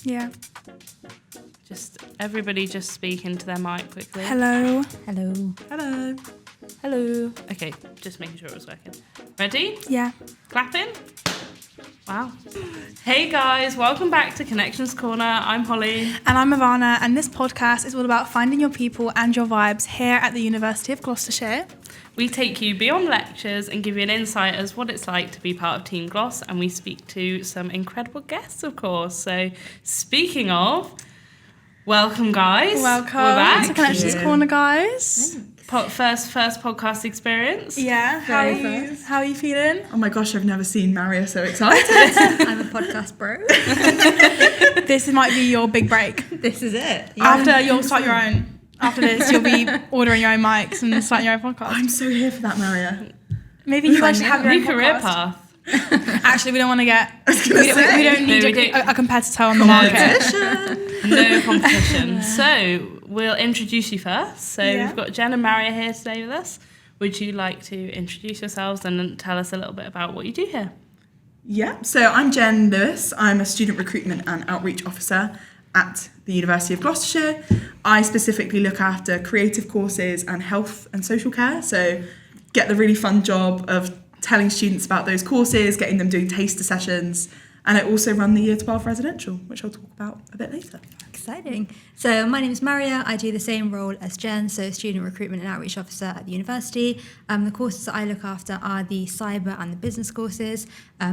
Yeah. Just everybody just speak into their mic quickly. Hello. Hello. Hello. Hello. Okay, just making sure it was working. Ready? Yeah. Clapping? Wow. Hey guys, welcome back to Connections Corner. I'm Holly. And I'm Ivana, and this podcast is all about finding your people and your vibes here at the University of Gloucestershire. We take you beyond lectures and give you an insight as what it's like to be part of Team Gloss, and we speak to some incredible guests, of course. So, speaking of, welcome guys. Welcome We're back. to Connections Corner, guys. First podcast experience. Yeah. How are you feeling? Oh my gosh, I've never seen Maria so excited. I'm a podcast bro. This might be your big break. This is it. Yeah. After you'll start your own. After this, you'll be ordering your own mics and starting your own podcast. I'm so here for that, Maria. Maybe you guys should have your own New career podcast. path. Actually, we don't want to get. We don't need a competitor on the market. No competition. So we'll introduce you first. So we've got Jen and Maria here today with us. Would you like to introduce yourselves and tell us a little bit about what you do here? Yeah, so I'm Jen Lewis. I'm a student recruitment and outreach officer at the University of Gloucestershire. I specifically look after creative courses and health and social care. So get the really fun job of telling students about those courses, getting them doing taster sessions. And I also run the Year 12 residential, which I'll talk about a bit later. Exciting. So my name is Maria. I do the same role as Jen, so student recruitment and outreach officer at the university. The courses that I look after are the cyber and the business courses.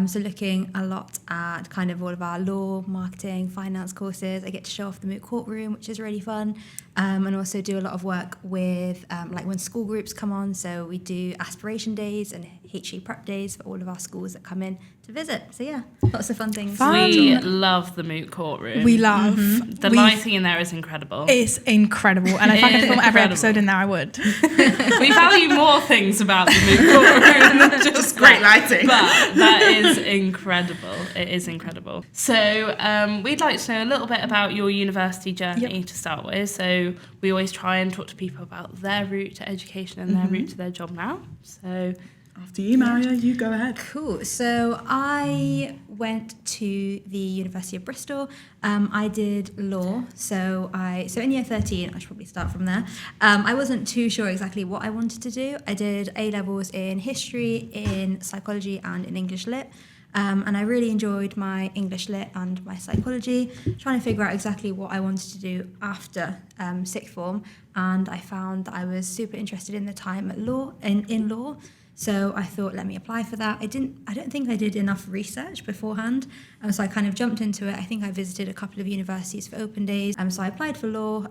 So looking a lot at kind of all of our law, marketing, finance courses. I get to show off the moot court room, which is really fun. And also do a lot of work with like when school groups come on. So we do aspiration days and HE prep days for all of our schools that come in to visit. So yeah, lots of fun things. We love the moot court room. We love. The lighting in there is incredible. It's incredible. And if I could film every episode in there, I would. We value more things about the moot court room than just Great lighting. But that is incredible. It is incredible. So we'd like to know a little bit about your university journey to start with. So we always try and talk to people about their route to education and their route to their job now. So After you, Maria, you go ahead. Cool. So I went to the University of Bristol. I did law. So in year 13, I should probably start from there. I wasn't too sure exactly what I wanted to do. I did A-levels in history, in psychology, and in English lit. And I really enjoyed my English lit and my psychology, trying to figure out exactly what I wanted to do after sixth form. And I found that I was super interested in the time at law, in law. So I thought, let me apply for that. I don't think I did enough research beforehand. So I kind of jumped into it. I think I visited a couple of universities for open days. So I applied for law,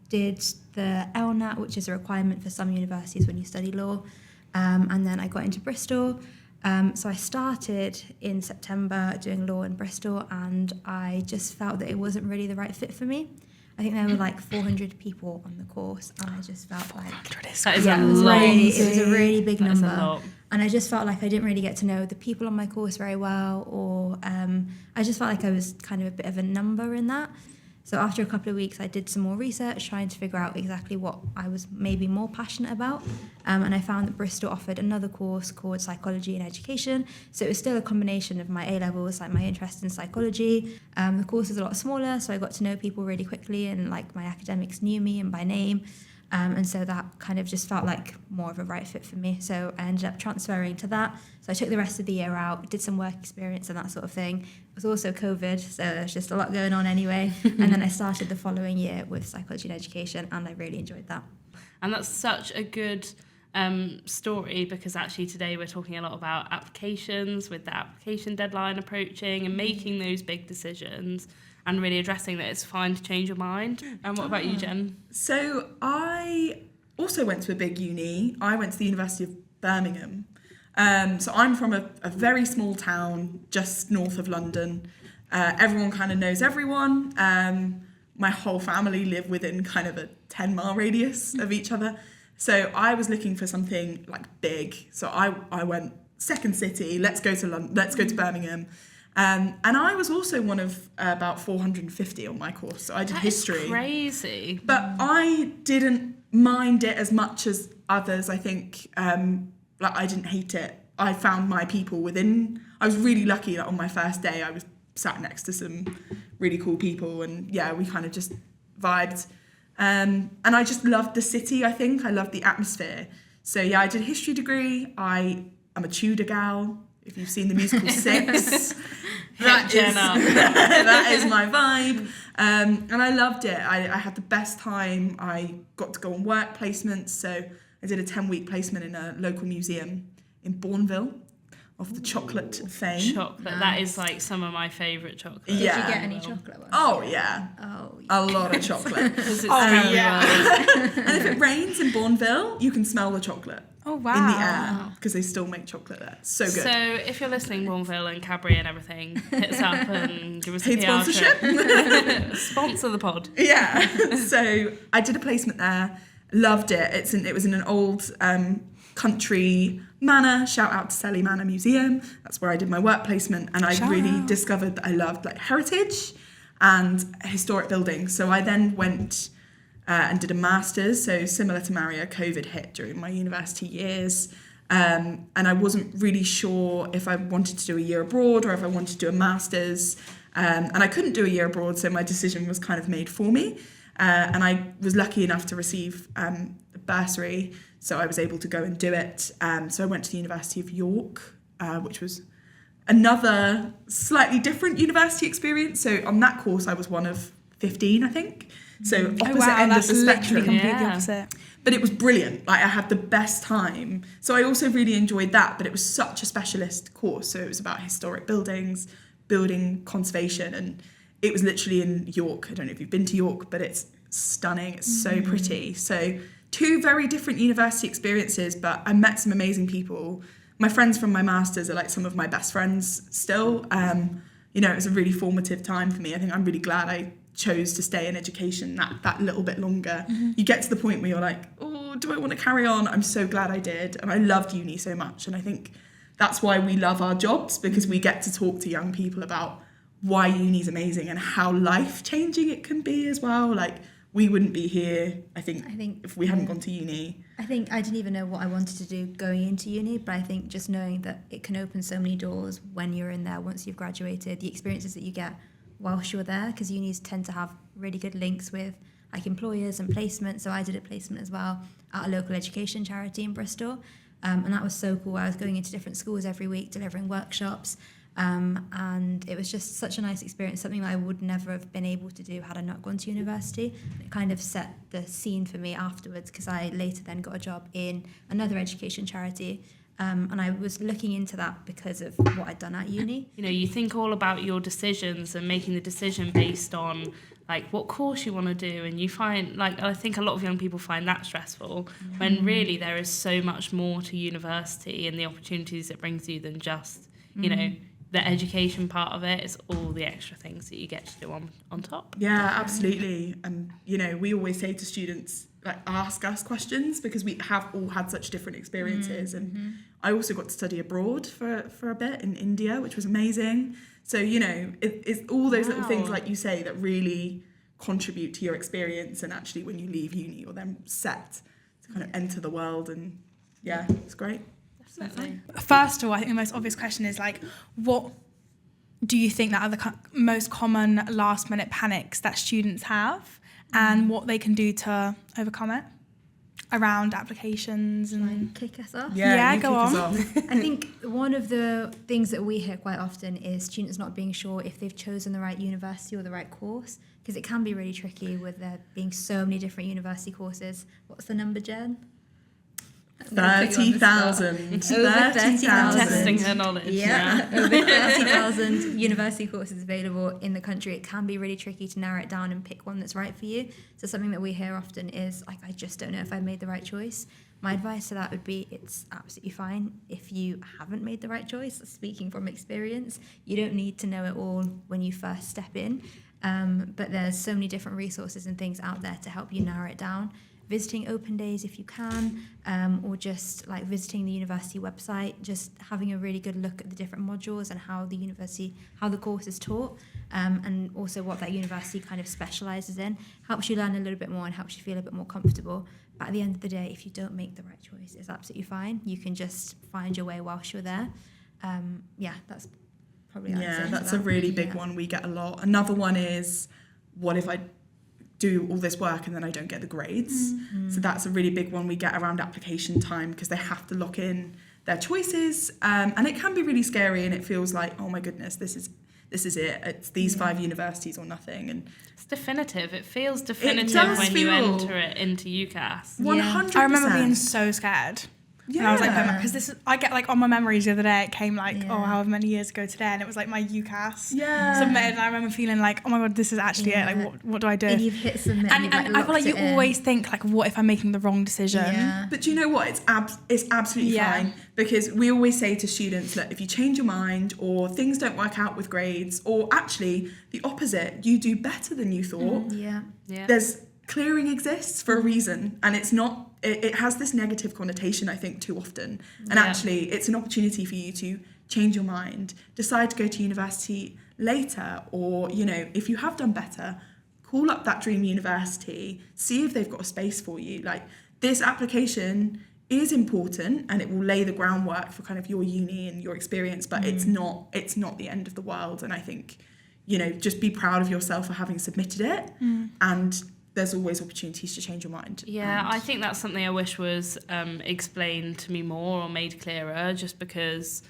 did the LNAT, which is a requirement for some universities when you study law. And then I got into Bristol. So I started in September doing law in Bristol, and I just felt that it wasn't really the right fit for me. I think there were like 400 people on the course, and I just felt like it was a really big number. And I just felt like I didn't really get to know the people on my course very well, or I just felt like I was kind of a bit of a number in that. So after a couple of weeks, I did some more research, trying to figure out exactly what I was maybe more passionate about. And I found that Bristol offered another course called Psychology and Education. So it was still a combination of my A-levels, like my interest in psychology. The course was a lot smaller, so I got to know people really quickly, and like my academics knew me and by name. And so that kind of just felt like more of a right fit for me. So I ended up transferring to that. So I took the rest of the year out, did some work experience and that sort of thing. It was also COVID, so there's just a lot going on anyway. And then I started the following year with Psychology and Education, and I really enjoyed that. And that's such a good story, because actually today we're talking a lot about applications, with the application deadline approaching and making those big decisions. And really addressing that it's fine to change your mind. And what about you, Jen? So I also went to a big uni. I went to the University of Birmingham. So I'm from a very small town just north of London. Everyone kind of knows everyone. My whole family live within kind of a 10-mile radius of each other. So I was looking for something like big. So I went second city, let's go to Birmingham. And I was also one of about 450 on my course. So I did history. That's crazy. But I didn't mind it as much as others. I think I didn't hate it. I found my people within. I was really lucky that on my first day I was sat next to some really cool people, and yeah, we kind of just vibed. And I just loved the city, I think. I loved the atmosphere. So yeah, I did a history degree. I'm a Tudor gal. If you've seen the musical Six, that is my vibe. And I loved it. I had the best time. I got to go on work placements. So I did a 10-week placement in a local museum in Bourneville, of the chocolate fame. Chocolate. Nice. That is like some of my favourite chocolate. Did you get any chocolate ones? Oh, yeah. Oh, yeah. A lot of chocolate. Because it's And if it rains in Bourneville, you can smell the chocolate. Oh, wow. In the air, because they still make chocolate there. So good. So if you're listening, Bourneville and Cadbury and everything, hit us up and give us a Paid PR sponsorship. trip. Sponsor the pod. Yeah. So I did a placement there. Loved it. It was in an old country manor. Shout out to Selly Manor Museum. That's where I did my work placement, and I really discovered that I loved like heritage and historic buildings. So I then went and did a master's. So similar to Maariyah, COVID hit during my university years, and I wasn't really sure if I wanted to do a year abroad or if I wanted to do a master's, and I couldn't do a year abroad, so my decision was kind of made for me. And I was lucky enough to receive a bursary, so I was able to go and do it. So I went to the University of York, which was another slightly different university experience. So on that course, I was one of 15, I think. So opposite end of the spectrum. Completely opposite. But it was brilliant. Like, I had the best time. So I also really enjoyed that, but it was such a specialist course. So it was about historic buildings, building conservation, and it was literally in York. I don't know if you've been to York, but it's stunning. It's so pretty. So 2 very different university experiences, but I met some amazing people. My friends from my master's are like some of my best friends still. It was a really formative time for me. I think I'm really glad I chose to stay in education that little bit longer. You get to the point where you're like, oh, do I want to carry on? I'm so glad I did. And I loved uni so much. And I think that's why we love our jobs, because we get to talk to young people about why uni's amazing and how life-changing it can be as well. Like, we wouldn't be here, I think if we hadn't gone to uni. I think I didn't even know what I wanted to do going into uni, but I think just knowing that it can open so many doors when you're in there, once you've graduated, the experiences that you get whilst you're there, because unis tend to have really good links with like employers and placement. So I did a placement as well at a local education charity in Bristol, and that was so cool. I was going into different schools every week, delivering workshops, and it was just such a nice experience, something that I would never have been able to do had I not gone to university. It kind of set the scene for me afterwards, because I later then got a job in another education charity, and I was looking into that because of what I'd done at uni. You think all about your decisions and making the decision based on like what course you want to do, and you find, like, I think a lot of young people find that stressful, when really there is so much more to university and the opportunities it brings you than just the education part of it. Is all the extra things that you get to do on top. Yeah, absolutely. And we always say to students, like, ask us questions, because we have all had such different experiences. And I also got to study abroad for a bit in India, which was amazing. So it's all those little things, like you say, that really contribute to your experience. And actually, when you leave uni, you're then set to kind of enter the world. And yeah, it's great. Definitely. First of all, I think the most obvious question is, like, what do you think that are the most common last-minute panics that students have, and what they can do to overcome it around applications? And Kick us off. Yeah, go on. I think one of the things that we hear quite often is students not being sure if they've chosen the right university or the right course, because it can be really tricky with there being so many different university courses. What's the number, Jen? 30,000. Over 30,000. Testing her knowledge. Yeah. Over 30,000 university courses available in the country. It can be really tricky to narrow it down and pick one that's right for you. So something that we hear often is, like, I just don't know if I made the right choice. My advice to that would be, it's absolutely fine if you haven't made the right choice. Speaking from experience, you don't need to know it all when you first step in. But there's so many different resources and things out there to help you narrow it down. Visiting open days if you can, or just like visiting the university website, just having a really good look at the different modules and how the course is taught, and also what that university kind of specialises in, helps you learn a little bit more and helps you feel a bit more comfortable. But at the end of the day, if you don't make the right choice, it's absolutely fine. You can just find your way whilst you're there. That's probably Yeah, answer that's that. a really big Yeah. one we get a lot. Another one is, what if I do all this work and then I don't get the grades? So that's a really big one we get around application time, because they have to lock in their choices, and it can be really scary, and it feels like, oh my goodness, this is it. It's these 5 universities or nothing. And It's definitive. It feels definitive does when you feel- enter it into UCAS. 100%. I remember being so scared. yeah. And I was like, because this is, I get like on my memories the other day, it came like, Yeah. oh, however many years ago today, and it was like my UCAS yeah. submitted, and I remember feeling like, oh my god, this is actually it. Yeah. Like, what do I do? And you've hit submit. And, you've, and I feel like you locked it in. always think like, what if I'm making the wrong decision? Yeah. But do you know what? It's absolutely Yeah. fine, because we always say to students that if you change your mind, or things don't work out with grades, or actually the opposite, you do better than you thought, Yeah. Yeah. there's clearing exists for a reason, and it's not. It has this negative connotation, I think, too often. And Yeah. actually, it's an opportunity for you to change your mind, decide to go to university later, or if you have done better, call up that dream university, see if they've got a space for you. Like, this application is important, and it will lay the groundwork for kind of your uni and your experience, but it's not the end of the world. And I think, just be proud of yourself for having submitted it, and there's always opportunities to change your mind. Yeah, And I think that's something I wish was explained to me more or made clearer, just because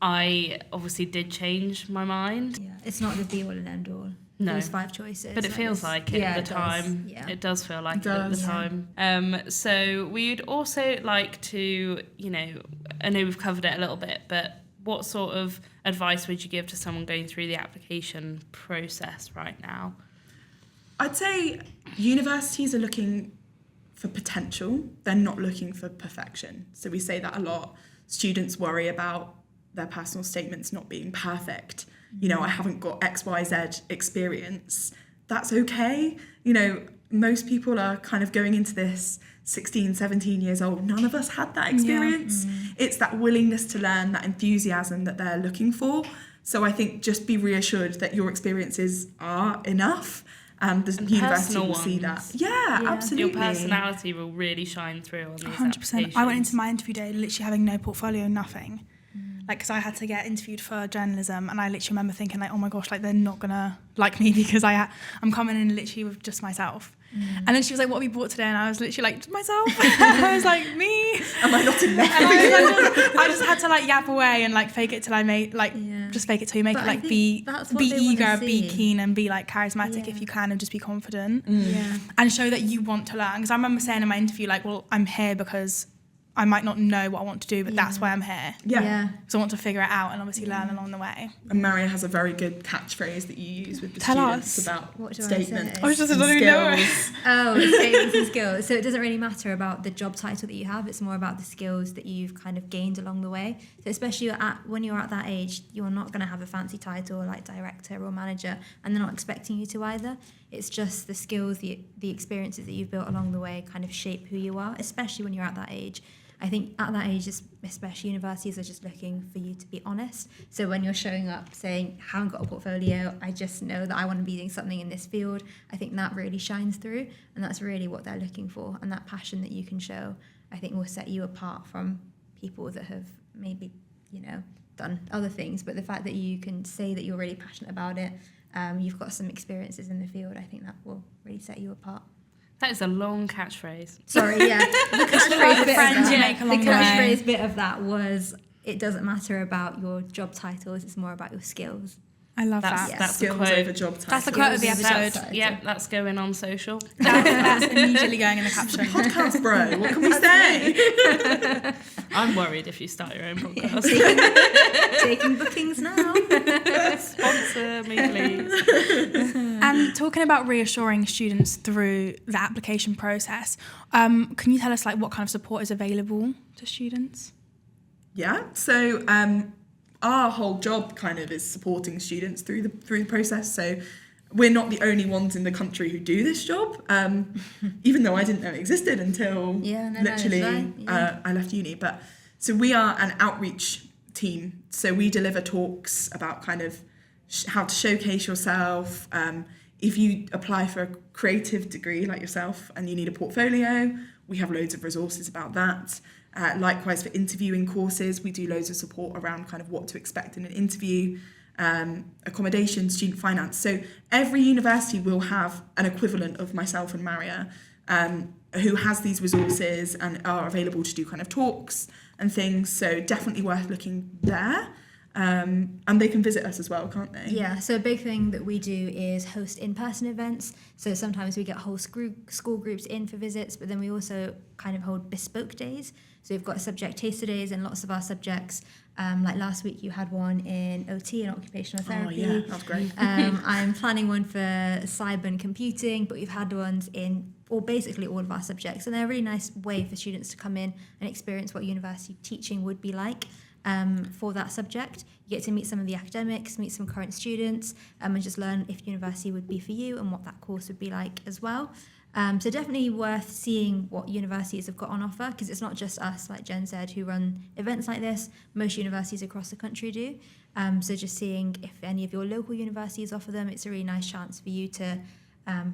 I obviously did change my mind. Yeah. It's not the be all and end all. No. Those 5 choices. But it feels like it at the time. Yeah. It does feel like It it at the does. time. So we'd also like to, I know we've covered it a little bit, but what sort of advice would you give to someone going through the application process right now? I'd say universities are looking for potential. They're not looking for perfection. So we say that a lot. Students worry about their personal statements not being perfect. I haven't got XYZ experience. That's okay. Most people are kind of going into this 16, 17 years old. None of us had that experience. It's that willingness to learn, that enthusiasm that they're looking for. So I think just be reassured that your experiences are enough. And the And university personal will see that. ones. Yeah, Yeah. absolutely. Your personality will really shine through on these 100%. applications. I went into my interview day literally having no portfolio, nothing. Like, because I had to get interviewed for journalism, and I literally remember thinking like, oh my gosh, like they're not gonna like me because I'm coming in literally with just myself. And then she was like, what have you brought today? And I was literally like, myself. I was like, me. Am I not in there? And I just had to like yap away and like fake it till I made like Yeah. just fake it till you make But it. I Like think be that's what be they wanna eager, be see. keen, and be like charismatic Yeah. if you can, and just be confident Yeah. and show that you want to learn. Because I remember saying in my interview like, well, I'm here because I might not know what I want to do, but that's Yeah. why I'm here. Yeah. Because I want to figure it out and obviously learn along the way. And Maria has a very good catchphrase that you use with the Tell students us. about What do I statements say? I was just and I don't even know it. skills. Oh, statements and skills. So it doesn't really matter about the job title that you have. It's more about the skills that you've kind of gained along the way. So especially when you're at that age, you're not going to have a fancy title like director or manager, and they're not expecting you to either. It's just the skills, the experiences that you've built along the way kind of shape who you are, especially when you're at that age. I think at that age, especially universities are just looking for you to be honest. So when you're showing up saying, haven't got a portfolio, I just know that I want to be doing something in this field, I think that really shines through, and that's really what they're looking for. And that passion that you can show, I think will set you apart from people that have maybe, done other things. But the fact that you can say that you're really passionate about it, you've got some experiences in the field, I think that will really set you apart. That is a long catchphrase. Sorry, yeah. The catchphrase bit of friends you that- make along the the way. catchphrase bit of that was, it doesn't matter about your job titles, it's more about your skills. I love That's- that. that's the Skills quote. over job titles. That's the quote of the Skills over episode. job title. Yeah, that's going on social. That's immediately going in the caption. Podcast, bro. What can we say? I'm worried if you start your own podcast. Taking bookings now. Sponsor me, please. And talking about reassuring students through the application process, can you tell us like what kind of support is available to students? Yeah. So our whole job kind of is supporting students through the process. So we're not the only ones in the country who do this job, even though I didn't know it existed until literally I left uni. But so we are an outreach team. So we deliver talks about kind of how to showcase yourself. If you apply for a creative degree like yourself and you need a portfolio, we have loads of resources about that. Likewise for interviewing courses, we do loads of support around kind of what to expect in an interview, accommodation, student finance. So every university will have an equivalent of myself and Maariyah, who has these resources and are available to do kind of talks and things. So definitely worth looking there. And they can visit us as well, can't they? Yeah, so a big thing that we do is host in-person events. So sometimes we get whole school groups in for visits, but then we also kind of hold bespoke days. So we've got subject taster days in lots of our subjects. Like last week you had one in OT and occupational therapy. Oh yeah, that's great. I'm planning one for cyber and computing, but we've had ones in basically all of our subjects. And they're a really nice way for students to come in and experience what university teaching would be like. For that subject. You get to meet some of the academics, meet some current students, and just learn if university would be for you and what that course would be like as well. So definitely worth seeing what universities have got on offer, because it's not just us, like Jen said, who run events like this. Most universities across the country do. So just seeing if any of your local universities offer them, it's a really nice chance for you to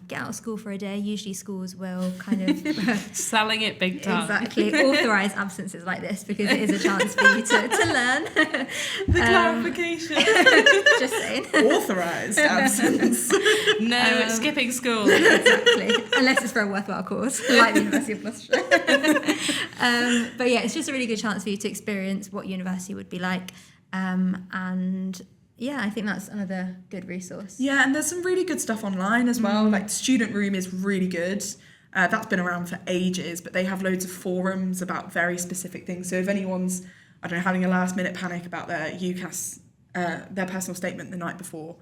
get out of school for a day. Usually schools will kind of selling it big time. Exactly, authorise absences like this because it is a chance for you to learn. The clarification. Just saying. Authorised absence. No, skipping school. Exactly, unless it's for a worthwhile course, like the University of Gloucester. But yeah, it's just a really good chance for you to experience what university would be like, and yeah, I think that's another good resource. Yeah, and there's some really good stuff online as well. Like Student Room is really good. That's been around for ages, but they have loads of forums about very specific things. So if anyone's, I don't know, having a last minute panic about their UCAS, their personal statement the night before,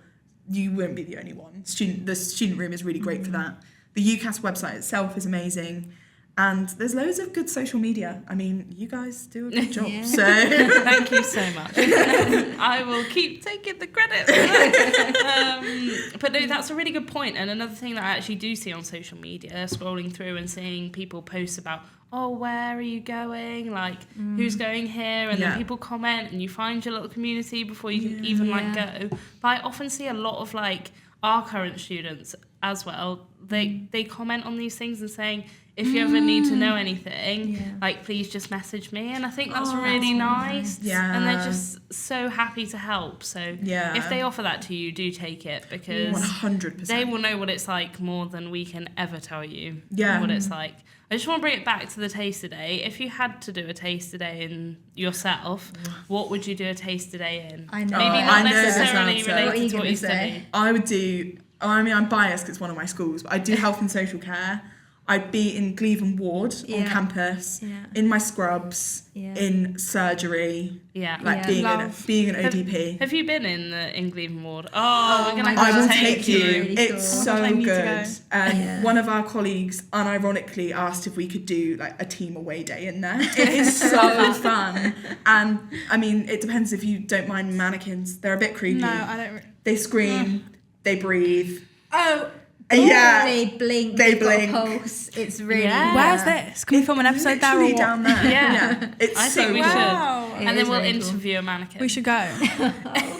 you won't be the only one. The Student Room is really great for that. The UCAS website itself is amazing. And there's loads of good social media. I mean, you guys do a good job. Yeah. So Thank you so much. I will keep taking the credit for that. But no, that's a really good point. And another thing that I actually do see on social media, scrolling through and seeing people post about, oh, where are you going? Like, who's going here? And then people comment and you find your little community before you can even like go. But I often see a lot of like our current students as well. They comment on these things and saying, if you ever need to know anything, like, please just message me. And I think that's really nice. Yeah. And they're just so happy to help. So if they offer that to you, do take it, because 100%. they will know what it's like more than we can ever tell you what it's like. I just want to bring it back to the taster day. If you had to do a taster day in yourself, what would you do a taster day in? I know. Maybe I not know this necessarily answer. related What are you to what gonna you say? study. I would do, I mean, I'm biased because it's one of my schools, but I'd do health and social care. I'd be in Cleveland Ward on campus, in my scrubs, in surgery, like being an ODP. Have you been in Cleveland Ward? Oh, we're gonna my have I to will take take you. you. Really It's cool. so I need to good. go. And one of our colleagues unironically asked if we could do like a team away day in there. It is so fun. And I mean, it depends if you don't mind mannequins. They're a bit creepy. No, I don't. They scream, they breathe. Oh, Yeah. they blink. They they've got a blink. pulse. It's really. Yeah. Where's this? Can we film an episode there or Literally what? down there. Yeah. It's I so think we fun. should. Wow. It And then is we'll really cool. interview a mannequin. We should go.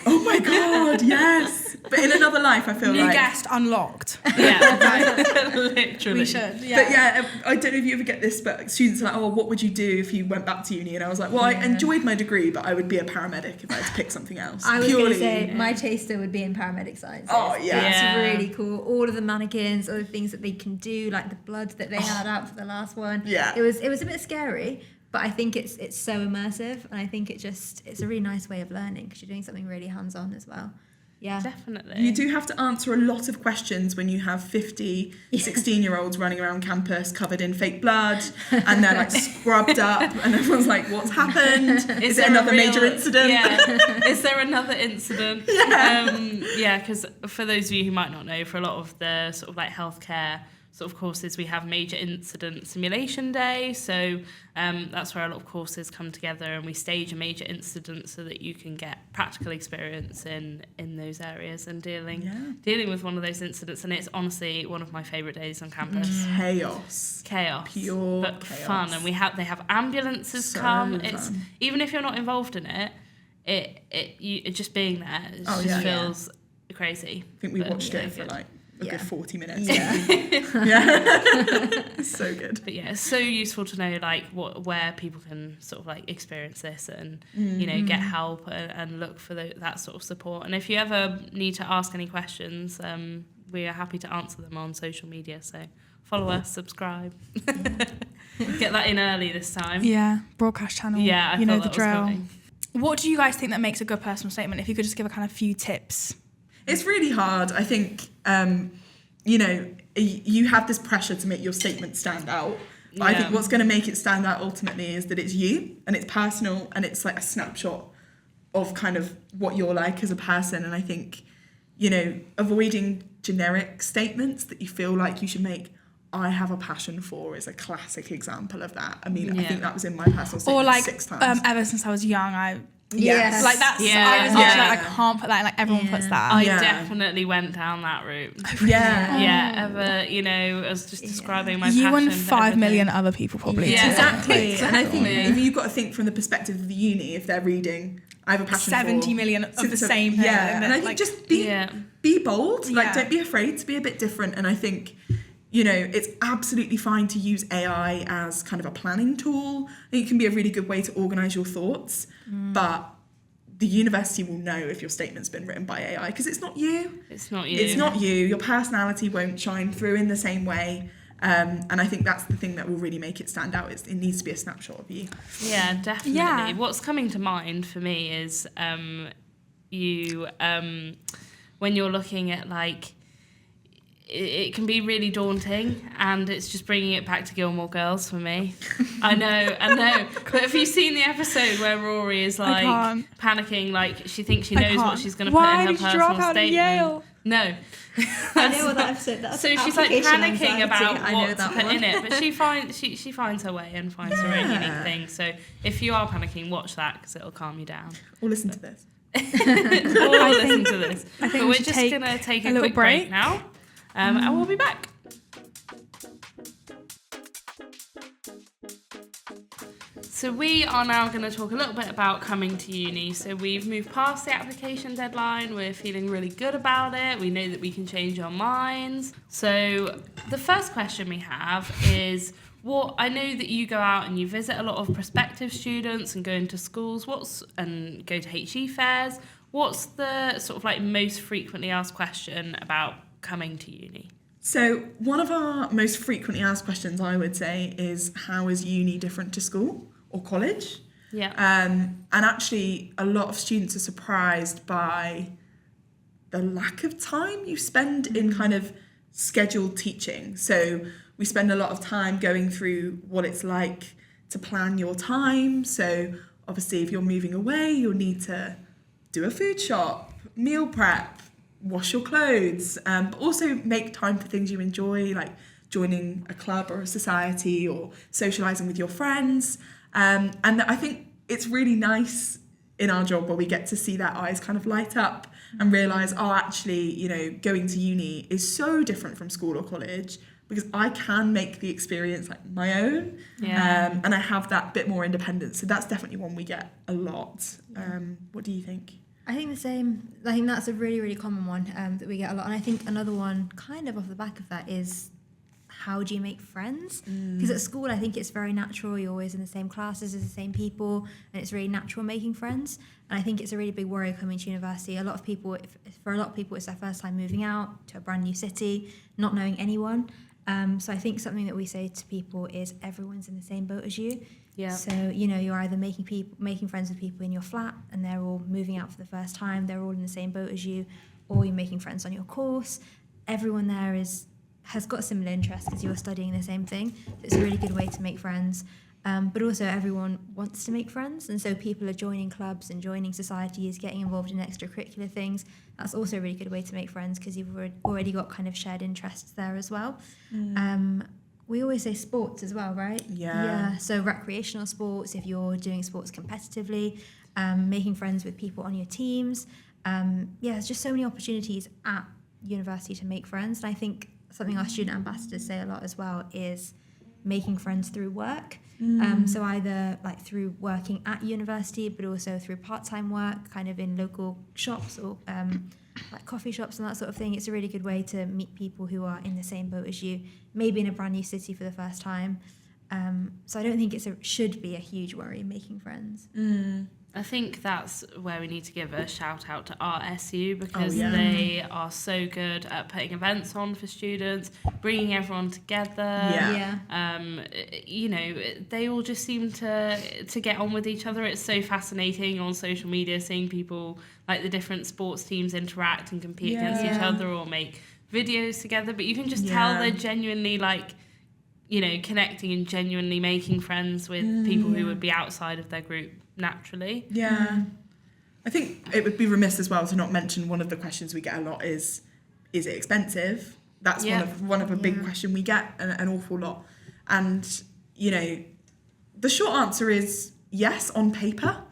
Oh my god, yes. But in another life, I feel New like. guest unlocked. Yeah, literally. We should. Yeah. But yeah, I don't know if you ever get this, but students are like, oh, what would you do if you went back to uni? And I was like, well, I enjoyed my degree, but I would be a paramedic if I had to pick something else. I was going to Purely. say my taster would be in paramedic sciences. Oh, yeah. It's really cool. All of the mannequins, all the things that they can do, like the blood that they had out for the last one. Yeah. It was a bit scary, but I think it's so immersive, and I think it's a really nice way of learning because you're doing something really hands-on as well. Yeah. Definitely. You do have to answer a lot of questions when you have 50 16-year-olds running around campus covered in fake blood and they're like scrubbed up and everyone's like, what's happened? Is it there a another real- major incident? Yeah. Is there another incident? Yeah, because for those of you who might not know, for a lot of the sort of like healthcare sort of courses, we have major incident simulation day. So that's where a lot of courses come together and we stage a major incident so that you can get practical experience in those areas and dealing with one of those incidents. And it's honestly one of my favourite days on campus. Chaos. Pure but chaos. fun. And they have ambulances So come. fun. It's even if you're not involved in it, it just being there just feels crazy. I think we But watched really it for good. like a good 40 minutes. Yeah. It's so good. But yeah, it's so useful to know like where people can sort of like experience this and you know get help and look for that sort of support. And if you ever need to ask any questions, we are happy to answer them on social media. So follow us, subscribe. Get that in early this time. Yeah, broadcast channel. Yeah, you know the that was drill. coming. What do you guys think that makes a good personal statement? If you could just give a kind of few tips. It's really hard. I think, you know, you have this pressure to make your statement stand out. But I think what's going to make it stand out ultimately is that it's you and it's personal and it's like a snapshot of kind of what you're like as a person. And I think, you know, avoiding generic statements that you feel like you should make, I have a passion for, is a classic example of that. I mean, I think that was in my personal statement Or like 6 times. ever since I was young, Yes. like that's Yeah. I was literally like, Yeah. I can't put that in, like everyone puts that. I Yeah. definitely went down that route. Yeah. Yeah, ever, you know, I was just describing my You passion and for 5 everything. million other people probably. Yeah. too. Exactly. And I think Exactly. if you've got to think from the perspective of the uni, if they're reading, I have a passion 70 for million of the So- same thing. Yeah, and I think like, just be bold. Like, Yeah. don't be afraid to be a bit different. And I think, you know, it's absolutely fine to use AI as kind of a planning tool. I think it can be a really good way to organise your thoughts. But the university will know if your statement's been written by AI because it's not you. It's not you. It's not you. Your personality won't shine through in the same way. And I think that's the thing that will really make it stand out. It needs to be a snapshot of you. Yeah, definitely. Yeah. What's coming to mind for me is you when you're looking at like it can be really daunting, and it's just bringing it back to Gilmore Girls for me. I know. But have you seen the episode where Rory is like can't. panicking, like she thinks she I knows what can't. she's going to put Why in her did you personal drop out of statement? Yale? No. I know what that episode. That's So she's like application panicking anxiety. about I know what to that put one. in it, but she finds her way and finds her own unique thing. So if you are panicking, watch that because it'll calm you down. Or listen to this. Or listen to this. I think But we we're should just take gonna take a a little quick break break. now, and we'll be back. So we are now going to talk a little bit about coming to uni. So we've moved past the application deadline. We're feeling really good about it. We know that we can change our minds. So the first question we have is, I know that you go out and you visit a lot of prospective students and go into schools. And go to HE fairs. What's the sort of like most frequently asked question about coming to uni? So one of our most frequently asked questions, I would say, is how is uni different to school or college? Yeah. And actually, a lot of students are surprised by the lack of time you spend in kind of scheduled teaching. So we spend a lot of time going through what it's like to plan your time. So obviously, if you're moving away, you'll need to do a food shop, meal prep, wash your clothes, but also make time for things you enjoy, like joining a club or a society or socialising with your friends. And I think it's really nice in our job where we get to see their eyes kind of light up and realise, oh, actually, you know, going to uni is so different from school or college because I can make the experience like my own. Yeah. And I have that bit more independence. So that's definitely one we get a lot. What do you think? I think the same. I think that's a really, really common one that we get a lot. And I think another one kind of off the back of that is, how do you make friends? Because at school, I think it's very natural. You're always in the same classes as the same people, and it's really natural making friends. And I think it's a really big worry coming to university. For a lot of people, it's their first time moving out to a brand new city, not knowing anyone. So I think something that we say to people is everyone's in the same boat as you. Yeah. So, you know, you're either making friends with people in your flat and they're all moving out for the first time, they're all in the same boat as you, or you're making friends on your course. Everyone there has got similar interests because you're studying the same thing. So it's a really good way to make friends. But also everyone wants to make friends, and so people are joining clubs and joining societies, getting involved in extracurricular things. That's also a really good way to make friends because you've already got kind of shared interests there as well. We always say sports as well, right? Yeah. So recreational sports, if you're doing sports competitively, making friends with people on your teams. There's just so many opportunities at university to make friends. And I think something our student ambassadors say a lot as well is making friends through work. So either like through working at university, but also through part-time work, kind of in local shops or like coffee shops and that sort of thing. It's a really good way to meet people who are in the same boat as you, maybe in a brand new city for the first time. So I don't think should be a huge worry making friends. I think that's where we need to give a shout out to RSU, because they are so good at putting events on for students, bringing everyone together. You know, they all just seem to get on with each other. It's so fascinating on social media seeing people, like the different sports teams, interact and compete against each other or make videos together. But you can just tell they're genuinely, like, you know, connecting and genuinely making friends with people who would be outside of their group naturally. I think it would be remiss as well to not mention one of the questions we get a lot is it expensive? That's one of a big question we get an awful lot. And, you know, the short answer is yes on paper,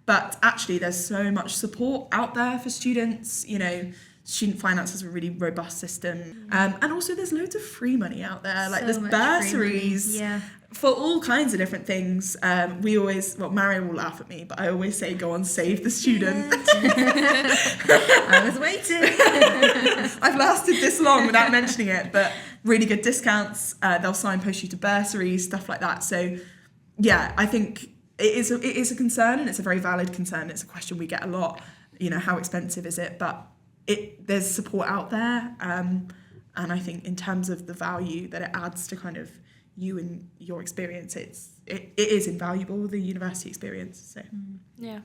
but actually there's so much support out there for students. You know, student finance has a really robust system. And also there's loads of free money out there. Like there's bursaries for all kinds of different things. We always, Mario will laugh at me, but I always say go on Save the Student. I was waiting. I've lasted this long without mentioning it, but really good discounts. They'll signpost you to bursaries, stuff like that. So yeah, I think it is a concern, and it's a very valid concern. It's a question we get a lot, you know, how expensive is it? But there's support out there, and I think in terms of the value that it adds to kind of you and your experience, it is invaluable, the university experience. So yeah.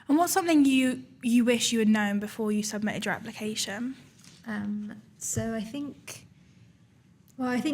And what's something you wish you had known before you submitted your application? So I think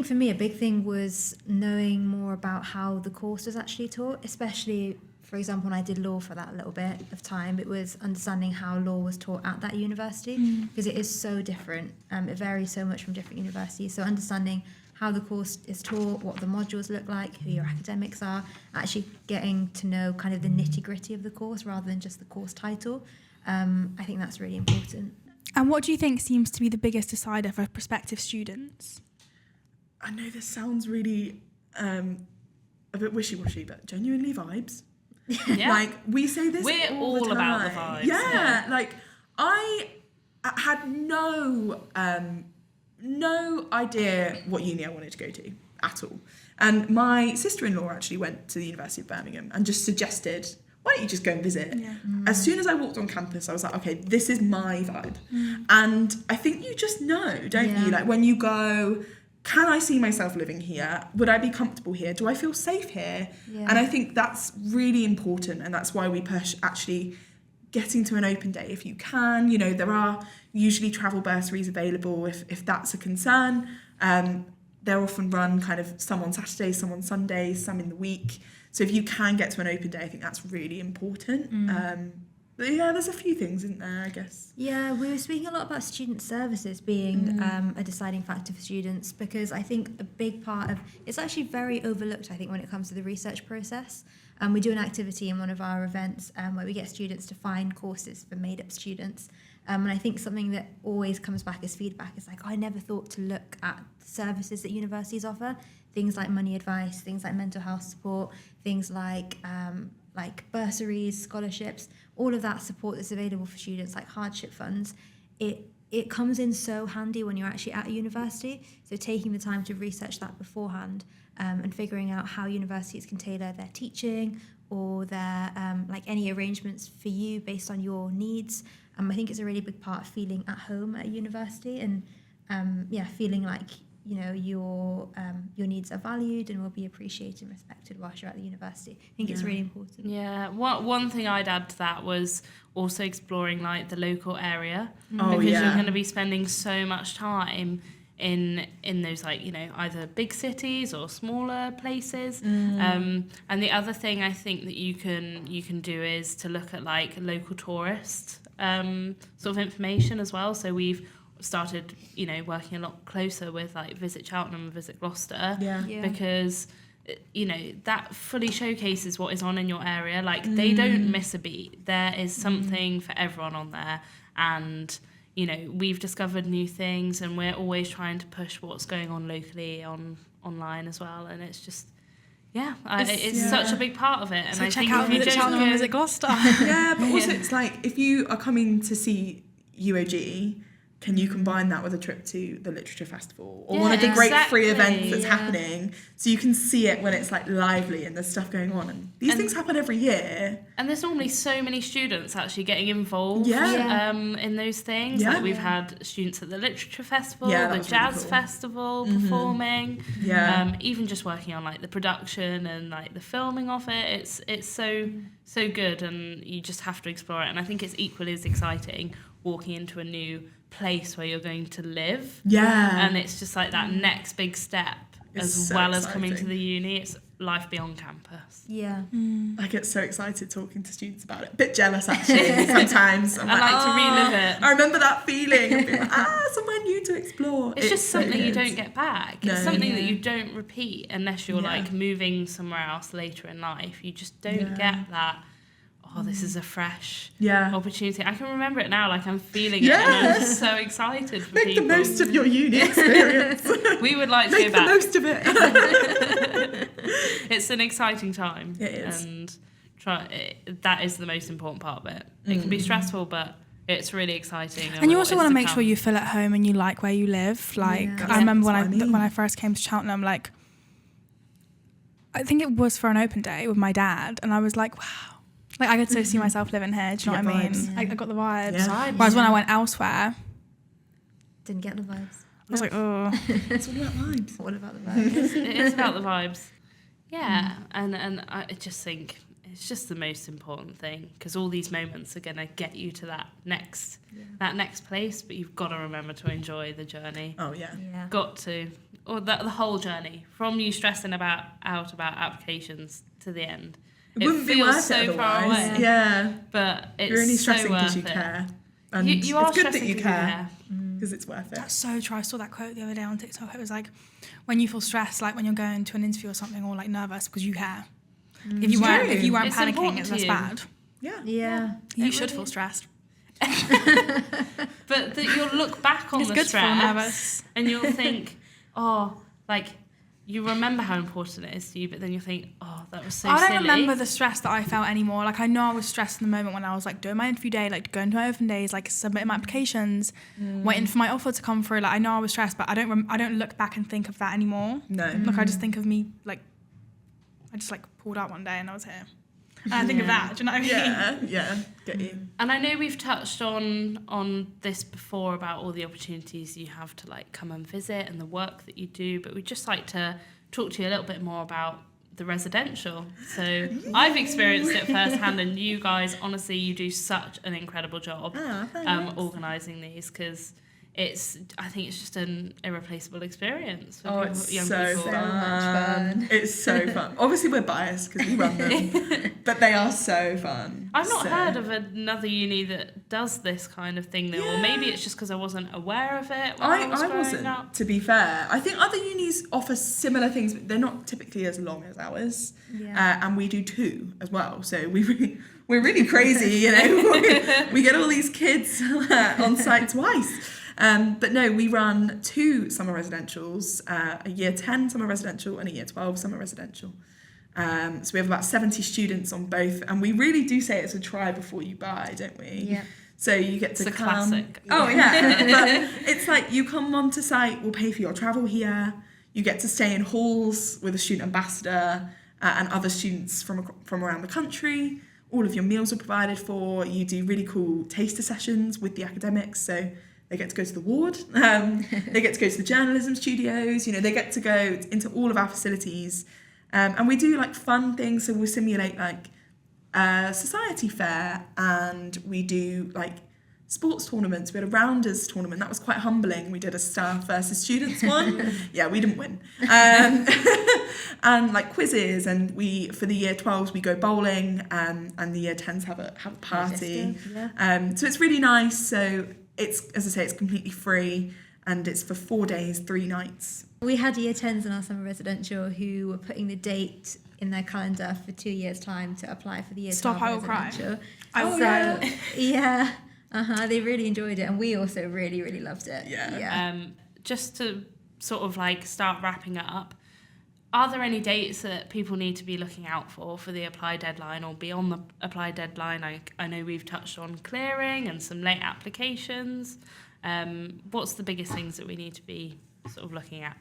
for me a big thing was knowing more about how the course was actually taught, especially, for example, when I did law for that little bit of time, it was understanding how law was taught at that university, because it is so different. It varies so much from different universities. So understanding how the course is taught, what the modules look like, who your academics are, actually getting to know kind of the nitty-gritty of the course rather than just the course title. I think that's really important. And what do you think seems to be the biggest decider for prospective students? I know this sounds really a bit wishy-washy, but genuinely vibes. Yeah. Like, we say this all the time. about the vibes. Yeah, like, I had no idea what uni I wanted to go to at all. And my sister-in-law actually went to the University of Birmingham and just suggested, why don't you just go and visit? Yeah. As soon as I walked on campus, I was like, okay, this is my vibe. And I think you just know, don't you? Like, when you go, can I see myself living here? Would I be comfortable here? Do I feel safe here? Yeah. And I think that's really important, and that's why we push actually getting to an open day if you can. You know, there are usually travel bursaries available if that's a concern. They're often run kind of some on Saturdays, some on Sundays, some in the week. So if you can get to an open day, I think that's really important. But yeah, there's a few things in there, I guess. Yeah, we were speaking a lot about student services being a deciding factor for students, because I think a big part of it's actually very overlooked, I think, when it comes to the research process. We do an activity in one of our events where we get students to find courses for made-up students. And I think something that always comes back as feedback is like, I never thought to look at services that universities offer, things like money advice, things like mental health support, things like bursaries, scholarships, all of that support that's available for students, like hardship funds. It comes in so handy when you're actually at a university. So taking the time to research that beforehand and figuring out how universities can tailor their teaching or their like any arrangements for you based on your needs. I think it's a really big part of feeling at home at a university and feeling like, you know, your needs are valued and will be appreciated and respected whilst you're at the university. I think it's really important. Yeah, one thing I'd add to that was also exploring like the local area, because you're going to be spending so much time in those, like, you know, either big cities or smaller places. And the other thing I think that you can do is to look at like local tourist sort of information as well. So we've started, you know, working a lot closer with like Visit Cheltenham and Visit Gloucester, because, you know, that fully showcases what is on in your area. Like they don't miss a beat. There is something for everyone on there, and, you know, we've discovered new things, and we're always trying to push what's going on locally online as well. And it's just, it's such a big part of it. And so I check think out Visit Cheltenham and Visit Gloucester. Yeah, but also it's like if you are coming to see UoG, can you combine that with a trip to the literature festival or Yeah, one of the great free exactly. events that's happening, so you can see it when it's like lively and there's stuff going on, and these things happen every year. And there's normally so many students actually getting involved in those things. Yeah. Like we've had students at the literature festival, Yeah, that the was really jazz cool. festival performing, Yeah. even just working on like the production and like the filming of it. It's so good, and you just have to explore it. And I think it's equally as exciting walking into a new place where you're going to live. Yeah. And it's just like that next big step, It's as so well as coming to exciting. the uni. It's life beyond campus. Yeah. I get so excited talking to students about it. A bit jealous actually sometimes. I'm I like to relive it. I remember that feeling of being like, somewhere new to explore. It's just so something you good. don't get back. No. It's something that you don't repeat unless you're Yeah. like moving somewhere else later in life. You just don't Yeah. get that. Oh, this is a fresh Yeah. opportunity. I can remember it now, like I'm feeling it, Yeah. and I'm just so excited for Make people. the most of your uni experience. We would like to Make go the back. most of it. It's an exciting time. It is. And that is the most important part of it. It can be stressful, but it's really exciting. And you what also is want to to make sure come. you feel at home and you like where you live. Like Yeah. I remember That's what I mean. when I first came to Cheltenham, like I think it was for an open day with my dad, and I was like, wow, like I could so see myself living here. Do you know You what I get mean? vibes. I got the vibes. Yeah. Whereas when I went elsewhere, Didn't get the vibes. I was like, oh. It's all about vibes. What about the vibes? It is about the vibes. Yeah, and I just think it's just the most important thing, because all these moments are going to get you to that next place, but you've got to remember to enjoy the journey. Oh yeah. Yeah. Got to, or the whole journey, from you stressing about applications to the end. It wouldn't be feels worth so it far otherwise. away, Yeah. but it's You're only so stressing because you worth it. care. And You are it's good that stressing you 'cause care because it's worth it. That's so true. I saw that quote the other day on TikTok. It was like, when you feel stressed, like when you're going to an interview or something, or like nervous because you care. If you weren't It's panicking, important it's to less you. bad. Yeah. Yeah. You It should really feel is. stressed. But that you'll look back on It's the good to feel stress nervous. and you'll think, oh, like you remember how important it is to you, but then you think, oh, that was so I don't silly. remember the stress that I felt anymore. Like I know I was stressed in the moment when I was like doing my interview day, like going to my open days, like submitting my applications, waiting for my offer to come through. Like I know I was stressed, but I don't look back and think of that anymore. No. Like I just think of me like I just like pulled out one day and I was here. And I think of that. Do you know what I mean? Yeah. Yeah. Get you. And I know we've touched on this before about all the opportunities you have to like come and visit and the work that you do, but we'd just like to talk to you a little bit more about the residential. So I've experienced it firsthand, and you guys, honestly, you do such an incredible job Thanks. organising these, because I think it's just an irreplaceable experience for Oh, people, it's young so people. fun. It's so fun. Obviously, we're biased because we run them, but they are so fun. I've not So- heard of another uni that does this kind of thing, though, or maybe it's just because I wasn't aware of it when I was I growing wasn't, up. to be fair. I think other unis offer similar things, but they're not typically as long as ours. Yeah. And we do 2 as well. So we're really crazy, you know. We get all these kids on site twice. But no, we run 2 summer residentials, a year 10 summer residential and a year 12 summer residential. So we have about 70 students on both, and we really do say it's a try before you buy, don't we? Yeah. So you get to It's a come. classic. Oh yeah, but it's like you come onto site, we'll pay for your travel here. You get to stay in halls with a student ambassador and other students from around the country. All of your meals are provided for. You do really cool taster sessions with the academics, so they get to go to the ward. They get to go to the journalism studios. You know, they get to go into all of our facilities, and we do like fun things. So we'll simulate like society fair, and we do like sports tournaments. We had a rounders tournament that was quite humbling. We did a staff versus students one. Yeah, we didn't win. And like quizzes, and we for the year 12s we go bowling, and the year 10s have a party. Yeah. So it's really nice. So it's, as I say, it's completely free, and it's for 4 days, 3 nights. We had year 10s in our summer residential who were putting the date in their calendar for 2 years' time to apply for the year Stop, 12 I will cry. residential. I will So, yeah. They really enjoyed it, and we also really, really loved it. Yeah. Just to sort of like start wrapping it up, are there any dates that people need to be looking out for the apply deadline or beyond the apply deadline? I know we've touched on clearing and some late applications. What's the biggest things that we need to be sort of looking at?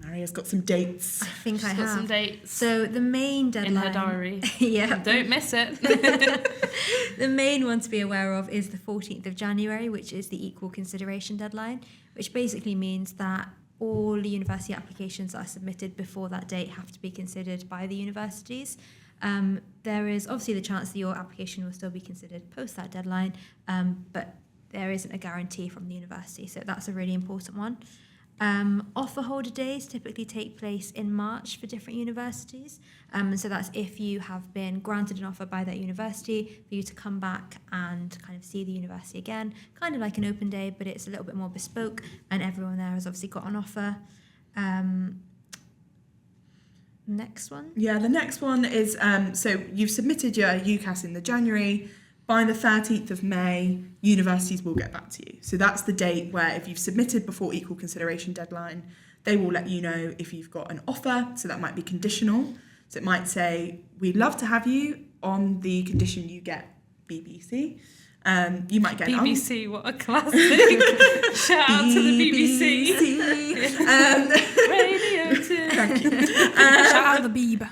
Maria's got some dates. I think She's I got have. some dates So the main deadline in her diary. Yeah. Don't miss it. The main one to be aware of is the 14th of January, which is the equal consideration deadline, which basically means that all the university applications that are submitted before that date have to be considered by the universities. There is obviously the chance that your application will still be considered post that deadline, but there isn't a guarantee from the university, so that's a really important one. Offer holder days typically take place in March for different universities. And so that's if you have been granted an offer by that university for you to come back and kind of see the university again, kind of like an open day, but it's a little bit more bespoke and everyone there has obviously got an offer. Next one. Yeah, the next one is, so you've submitted your UCAS in the January. By the 13th of May, universities will get back to you. So that's the date where if you've submitted before equal consideration deadline, they will let you know if you've got an offer. So that might be conditional. So it might say, we'd love to have you on the condition you get BBC. You might get BBC, what a classic. Shout out to the BBC. Radio 2. Thank you. Shout out the Beeb.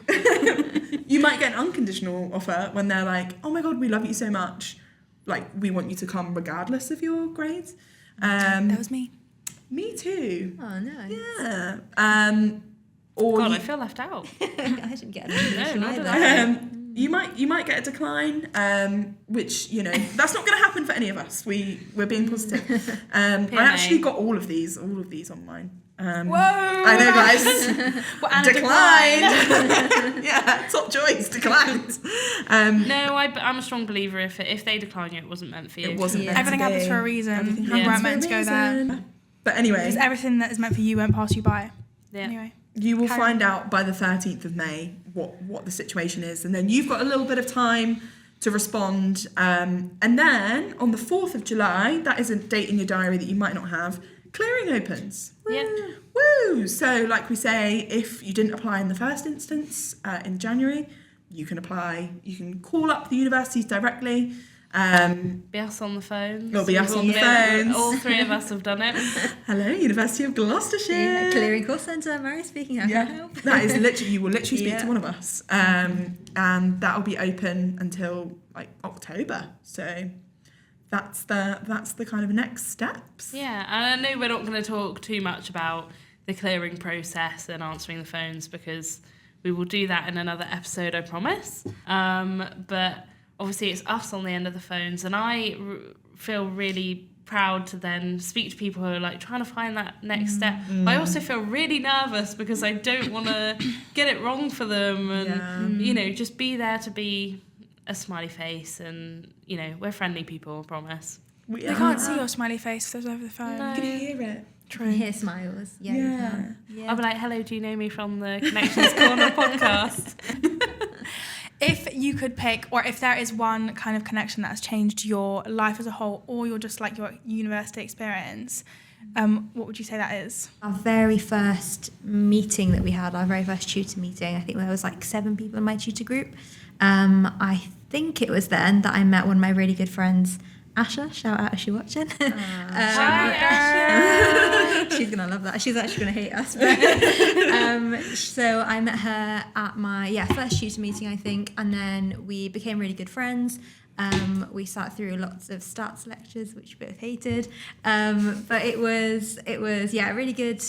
You might get an unconditional offer when they're like, oh my God, we love you so much. Like, we want you to come regardless of your grades. That was me. Me too. Oh, no. Yeah. Or God, I feel left out. I didn't get an No, either. not you might get a decline, which, you know, that's not going to happen for any of us. We're being positive. I actually got all of these on mine. Whoa! I know, guys. Well, and Declined. Yeah, top choice, declined. No, I'm a strong believer if they decline you, it wasn't meant for you. It wasn't Yeah. meant Everything to happens be. for a reason. Everything You happens weren't for meant a to go there. reason. But anyway, Because everything that is meant for you won't pass you by. Yeah. Anyway. you will Carry find out by the 13th of May what the situation is, and then you've got a little bit of time to respond. And then on the 4th of July, that is a date in your diary that you might not have, clearing opens. Yeah. Woo! So, like we say, if you didn't apply in the first instance in January, you can apply. You can call up the universities directly. Be us on the phone. It'll be us on the phones. All three of us have done it. Hello, University of Gloucestershire. Yeah, Clearing Call Centre, Mary speaking. How can I help? That is literally, you will literally speak Yeah. to one of us. And that'll be open until like October. So that's the kind of next steps. Yeah, and I know we're not going to talk too much about the clearing process and answering the phones because we will do that in another episode, I promise. But obviously it's us on the end of the phones, and I feel really proud to then speak to people who are like trying to find that next step. But I also feel really nervous because I don't want to get it wrong for them, and you know, just be there to be a smiley face, and you know, we're friendly people, I promise. We They can't see your smiley face if there's over the phone. No. You can hear it. You can hear smiles. Yeah. You Yeah. can. Yeah. I'll be like, hello, do you know me from the Connections Corner podcast? If you could pick, or if there is one kind of connection that has changed your life as a whole, or your just like your university experience, what would you say that is? Our very first meeting that we had, our very first tutor meeting, I think there was like 7 people in my tutor group. I think it was then that I met one of my really good friends, Asha. Shout out if she's watching. Hi, Asha. She's gonna love that. She's actually gonna hate us. But, so I met her at my first tutor meeting, I think, and then we became really good friends. We sat through lots of stats lectures, which we both hated, but it was really good.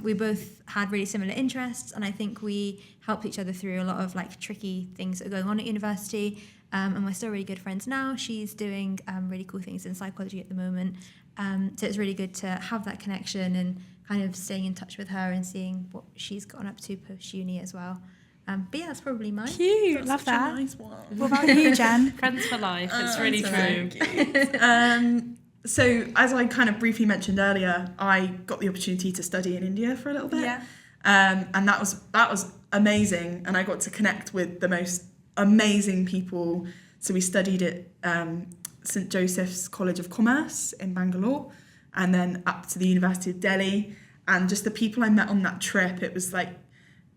We both had really similar interests, and I think we helped each other through a lot of like tricky things that are going on at university. And we're still really good friends now. She's doing really cool things in psychology at the moment. So it's really good to have that connection and kind of staying in touch with her and seeing what she's gotten up to post-uni as well. But yeah, that's probably mine. Cute, love Such a that. nice one. What about you, Jen? Friends for life, it's really Friends for true. life. So as I kind of briefly mentioned earlier, I got the opportunity to study in India for a little bit. Yeah. And that was amazing, and I got to connect with the most amazing people. So we studied at St Joseph's College of Commerce in Bangalore, and then up to the University of Delhi. And just the people I met on that trip, it was like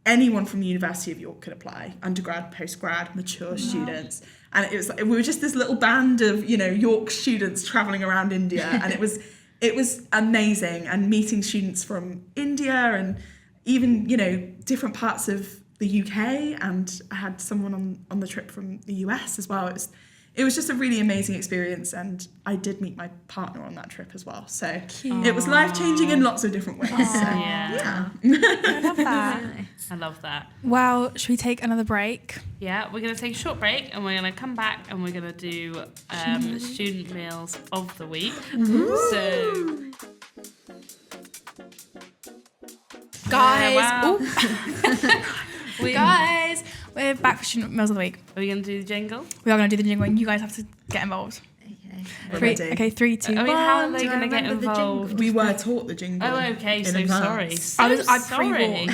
anyone from the University of York could apply, undergrad, postgrad, mature students. And we were just this little band of, York students traveling around India. And it was amazing, and meeting students from India and even, different parts of the UK. And I had someone on the trip from the US as well. It was just a really amazing experience, and I did meet my partner on that trip as well. So it was life-changing in lots of different ways. So, Yeah. I love that. I love that. Well, should we take another break? Yeah, we're going to take a short break, and we're going to come back and we're going to do student meals of the week. So, Guys, Are guys, we're back for student meals of the week. we going to do the jingle? We are going to do the jingle, and you guys have to get involved. Okay. Ready. Okay, 3, 2, 1. How are they Do I going to get remember the involved? jingle? We were taught the jingle. Oh, okay, in so advance. sorry. I Sorry. pre-warned.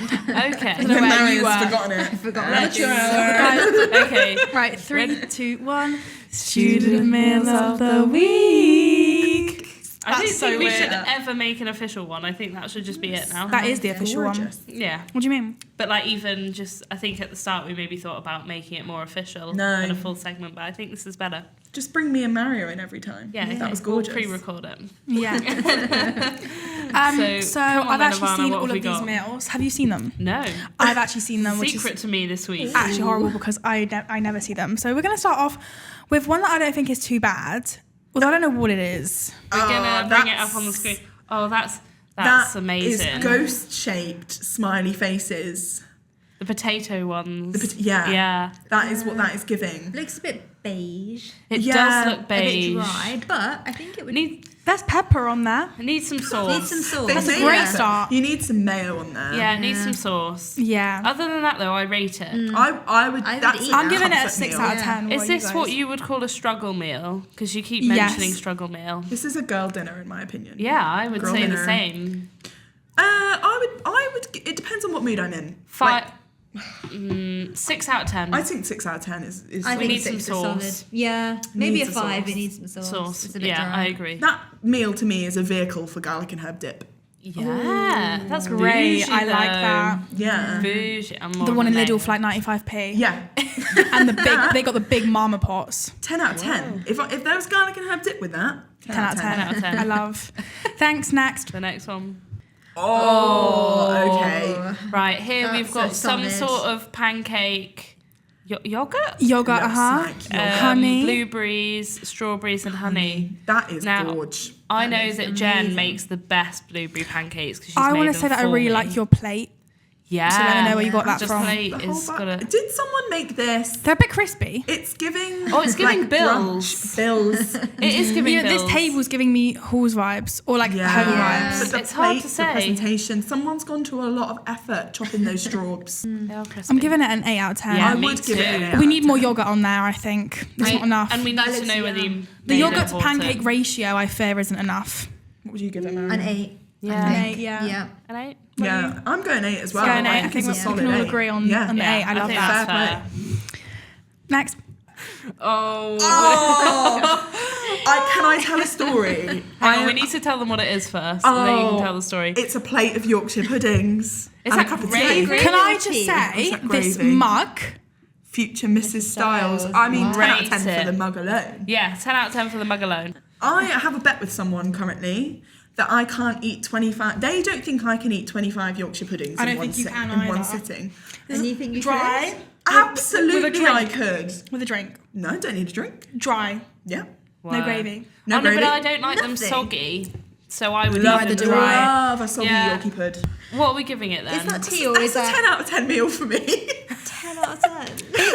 Okay. know where you Mariah's were. forgotten it. Forgot Let's that. go. Okay. Right, 3, 2, 1. Student meals of the week. I don't That's so think we weird. should ever make an official one. I think that should just be it now. That is the official one. Gorgeous. Yeah. What do you mean? But even just, I think at the start we maybe thought about making it more official No. and a full segment, but I think this is better. Just bring me and Mario in every time. Yeah, That was We'll gorgeous. pre-record it. Yeah. So, So come on I've then, actually Ivana, seen what all have we of these got? meals. Have you seen them? No. I've actually seen them, which Secret is to me this week. actually horrible because I never see them. So we're going to start off with one that I don't think is too bad, although I don't know what it is. We're gonna bring it up on the screen. Oh, that's amazing. Is ghost-shaped smiley faces. The potato ones. Yeah. Yeah. That is what that is giving. Looks a bit beige. It Yeah, does look A bit beige. dry, but I think it would There's pepper on there. It needs some sauce. need some sauce. That's a Maybe great that's- start. You need some mayo on there. Yeah, it needs some sauce. Yeah. Other than that, though, I rate it. I would. I would That's eat a that. I'm giving it a comfort 6 meal. out of 10. Is this what guys? you would call a struggle meal? Because you keep Yes. mentioning struggle meal. This is a girl dinner, in my opinion. Yeah, I would Girl say the dinner. same. I would. It depends on what mood I'm in. 6 out of 10. I think 6 out of 10 is. I We think need some 6 is solid. sauce. Yeah, maybe a Needs a 5. sauce. It needs some sauce. sauce. It's a bit Yeah, dry. I agree. That meal to me is a vehicle for garlic and herb dip. Yeah, that's Great. bougie, I like though. that. Yeah. Bougie. I'm more The of one a in Lidl male. for like 95p. Yeah. And they got the big mama pots. 10 out of 10. If there was garlic and herb dip with that, 10 out of 10. 10 out of 10. I love. Thanks, next. The next one. Oh, okay. Right, here That's we've got some solid. sort of pancake. Yogurt? Yogurt, Looks like yogurt. Honey. Blueberries, strawberries, and honey. That is Now, gorge. I know is that Jen amazing. makes the best blueberry pancakes because she's I made want to them say that I for really me. like your plate. Yeah. So let me know where you got that Just from. plate The whole is bar- got a. Did someone make this? They're a bit crispy. It's giving. Oh, it's giving like bills. brunch. Bills. It is giving You know, bills. this table's giving me Halls vibes or like home Yeah. vibes. But the It's hard plate, to the say. presentation. Someone's gone to a lot of effort chopping those straws. They are crispy. I'm giving it an 8 out of 10. Yeah, I me would give it an too. 8 out We of need more 10. yogurt on there, I think. It's not enough. And we need That to looks know whether you yum. The made yogurt it to or pancake not. ratio, I fear, isn't enough. What would you give it, Mary? An 8. Yeah. I think. An 8, yeah. Yeah. An 8? Yeah, I'm going 8 as well. Go an 8. I think think it's a we solid can all 8. agree on Yeah. the 8. I love think that. that's Fair fair. Next. Oh. Can I tell a story? Hang on, we need to tell them what it is first, and then you can tell the story. It's a plate of Yorkshire puddings Is and a that cup of gravy? tea. Can I or just tea? say, Is that this gravy? mug, Future Mrs. Styles. Styles. I mean, 10 out of 10 Rate for it. the mug alone. Yeah, 10 out of 10 for the mug alone. I have a bet with someone currently that I can't eat 25. They don't think I can eat 25 Yorkshire puddings I in don't one think you sit- can in one either. sitting. And you think you dry, Absolutely, drink. I could. with a drink. No, I don't need a drink. Dry, Yeah. no Wow. gravy. No Oh, no, gravy. but I don't like them Nothing. soggy, so I would Neither eat them do I. dry. Love a soggy Yeah. Yorkie pud. What are we giving it then? Is that tea or is That's a 10 that out of 10 meal for me. 10 out of 10?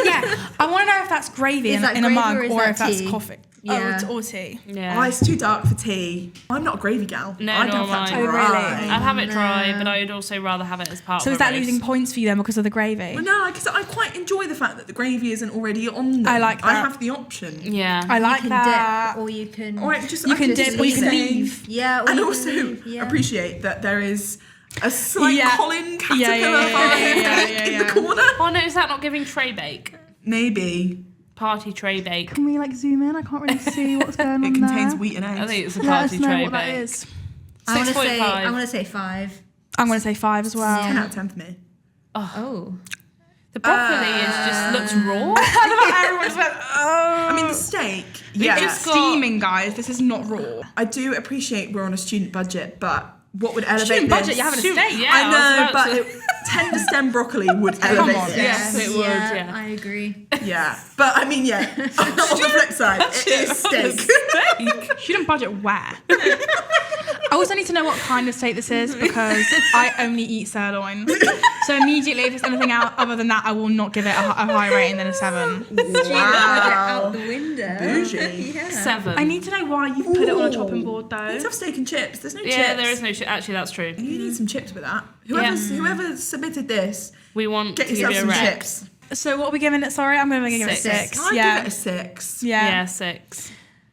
Yeah, I want to know if that's gravy Is in, that in a gravy mug or is or that if that's tea? coffee. Yeah. Or tea. Yeah. Oh, it's too dark for tea. I'm not a gravy gal. No, I'd nor have that am I. Oh, dry. really? I'd have it dry, No. but I'd also rather have it as part So of is a that roast. losing points for you then because of the gravy? Well, no, because I quite enjoy the fact that the gravy isn't already on them. I like I that. have the option. Yeah. I like You can that. dip or you can... Or I just, You I can could dip just or you can leave. leave. Yeah, or And you also can leave, yeah. appreciate that there is a slight Yeah. Colin caterpillar yeah, in the corner. Oh no, is that not giving tray bake? Maybe. Party tray bake. Can we like zoom in? I can't really see what's going on It contains there. wheat and eggs. I think it's a Let us party know tray what that bake. is. I want to 6.5. say 5. I'm going to say 5 as well. Yeah. 10 out of 10 for me. Oh. The broccoli just looks raw. Everyone's like, oh. I mean, the steak. Yeah. just got- Steaming, guys. This is not raw. I do appreciate we're on a student budget, but what would elevate Student this? budget, you're having a Shoot, steak. yeah, I know, was about but to- tender stem broccoli would elevate on, this. Yes, it would, yeah. I agree. Yeah. But I mean, yeah. On the flip side, it is steak. Steak. Student budget where? I also need to know what kind of steak this is because I only eat sirloin. So immediately, if it's anything other than that, I will not give it a higher rating than a 7. Out the window. Bougie. Yeah. 7. I need to know why you've put it on a chopping board though. Let's have steak and chips. There's no chips. Yeah, there is no shit. Actually, that's true. You need some chips with that. Whoever submitted this, We want get to give yourself you a some rec. chips. So what are we giving it? Sorry, I'm going to give it a 6. 6. I'd Yeah. give it a 6. Yeah. Yeah, 6.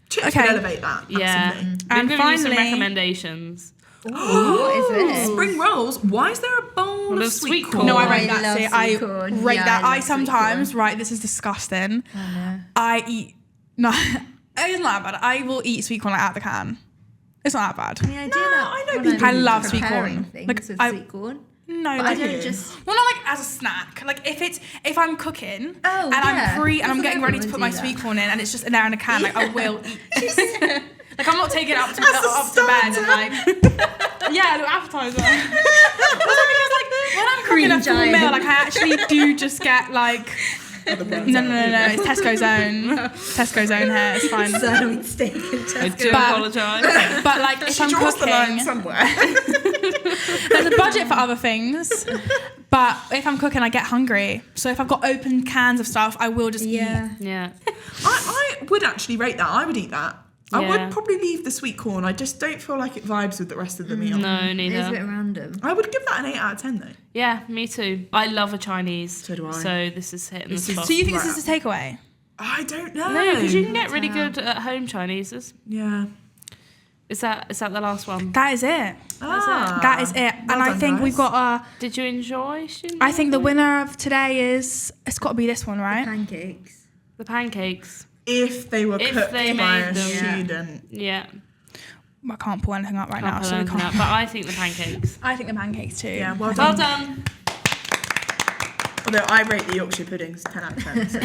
Chips Okay. would elevate that. Yeah. Massively. We've And given you some finally- recommendations. Ooh, what is this? Spring rolls. Why is there a bowl Well, of of sweet sweet corn? No, I I rate that. love See, sweet I corn. rate Yeah, that. I I love sometimes, sweet right, this is disgusting. Oh, no. I eat, no, it's not that bad. I will eat sweet corn like out the can. It's not that bad. I mean, I do that. I know when people I I'm love sweet preparing corn. Things Like, with I- sweet corn. No, But like, I don't just. well, not like as a snack. Like if I'm cooking Oh, and yeah. I'm Doesn't getting ready to everyone put my do that? sweet corn in and it's just there in a can, like I will eat. Like I'm not taking it up to That's a up to bed and like yeah, a little appetizer. Also because like when I'm cooking Green a full giant. meal, like I actually do just get like no, it's Tesco's own. Tesco's own hair. It's fine. Sirloin steak and I Tesco. do apologise. But like if She I'm draws the line cooking, somewhere. there's a budget for other things. But if I'm cooking, I get hungry. So if I've got open cans of stuff, I will just eat. Yeah. Yeah. I would actually rate that. I would eat that. I Yeah. would probably leave the sweet corn. I just don't feel like it vibes with the rest of the meal. No, It is a neither. bit random. I would give that an 8 out of 10 though. Yeah, me too. I love a Chinese. So do I. So this is hitting This the is- spot. So you think this is a takeaway? I don't know. No, because you can get really good at home Chineses. Yeah. Is that the last one? That is it. That is it. Well And I done, think guys. we've got Did you enjoy? I think the winner of today is, it's got to be this one, right? Pancakes. The pancakes. If they were If cooked they by a made them. student. Yeah. I can't pull anything up right now, Can't so we put anything can't. up, but I think the pancakes. I think the pancakes too. Yeah, well Well done. done. Although I rate the Yorkshire puddings 10 out of 10. So.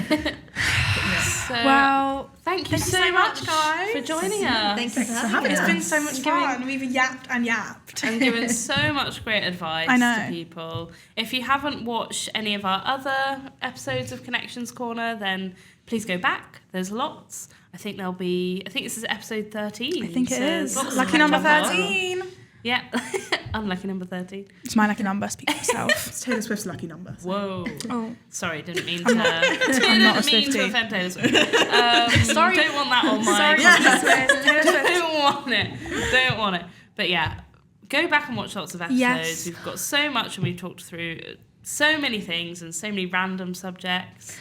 So, Well, thank you thank you so so much, much, guys. for joining us. Thank you for having having us. it's been so much fun. We've yapped and yapped. And given so much great advice I know. to people. If you haven't watched any of our other episodes of Connections Corner, then please go back. There's lots. I think this is episode 13. I think it so is. lots to Lucky catch number up on. 13. Yeah. Unlucky number 13. It's my lucky number, speak for yourself. It's Taylor Swift's lucky number. So. Whoa. Oh, Sorry, didn't mean to. I'm not a Didn't mean to Swiftie. offend Taylor Swift. Sorry. Don't want that on my. sorry, Taylor Swift. Taylor Swift. Don't want it. Don't want it. But yeah, go back and watch lots of episodes. Yes. We've got so much, and we've talked through so many things and so many random subjects.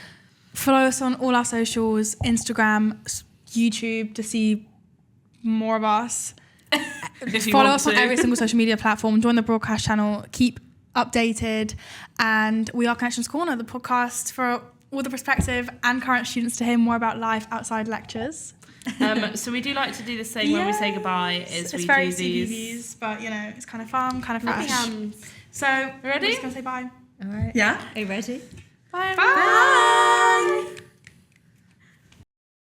Follow us on all our socials, Instagram, YouTube to see more of us. If you Follow want us on to. every single social media platform. Join the broadcast channel. Keep updated. And we are Connections Corner, the podcast for all the prospective and current students to hear more about life outside lectures. So we do like to do the same when we say goodbye. Is it's we very do these. CBBS, but you know, it's kind of fun, kind of Happy fresh. hands. So, Ready? we're just gonna say bye. All right. Yeah? Are you ready? Bye. Bye.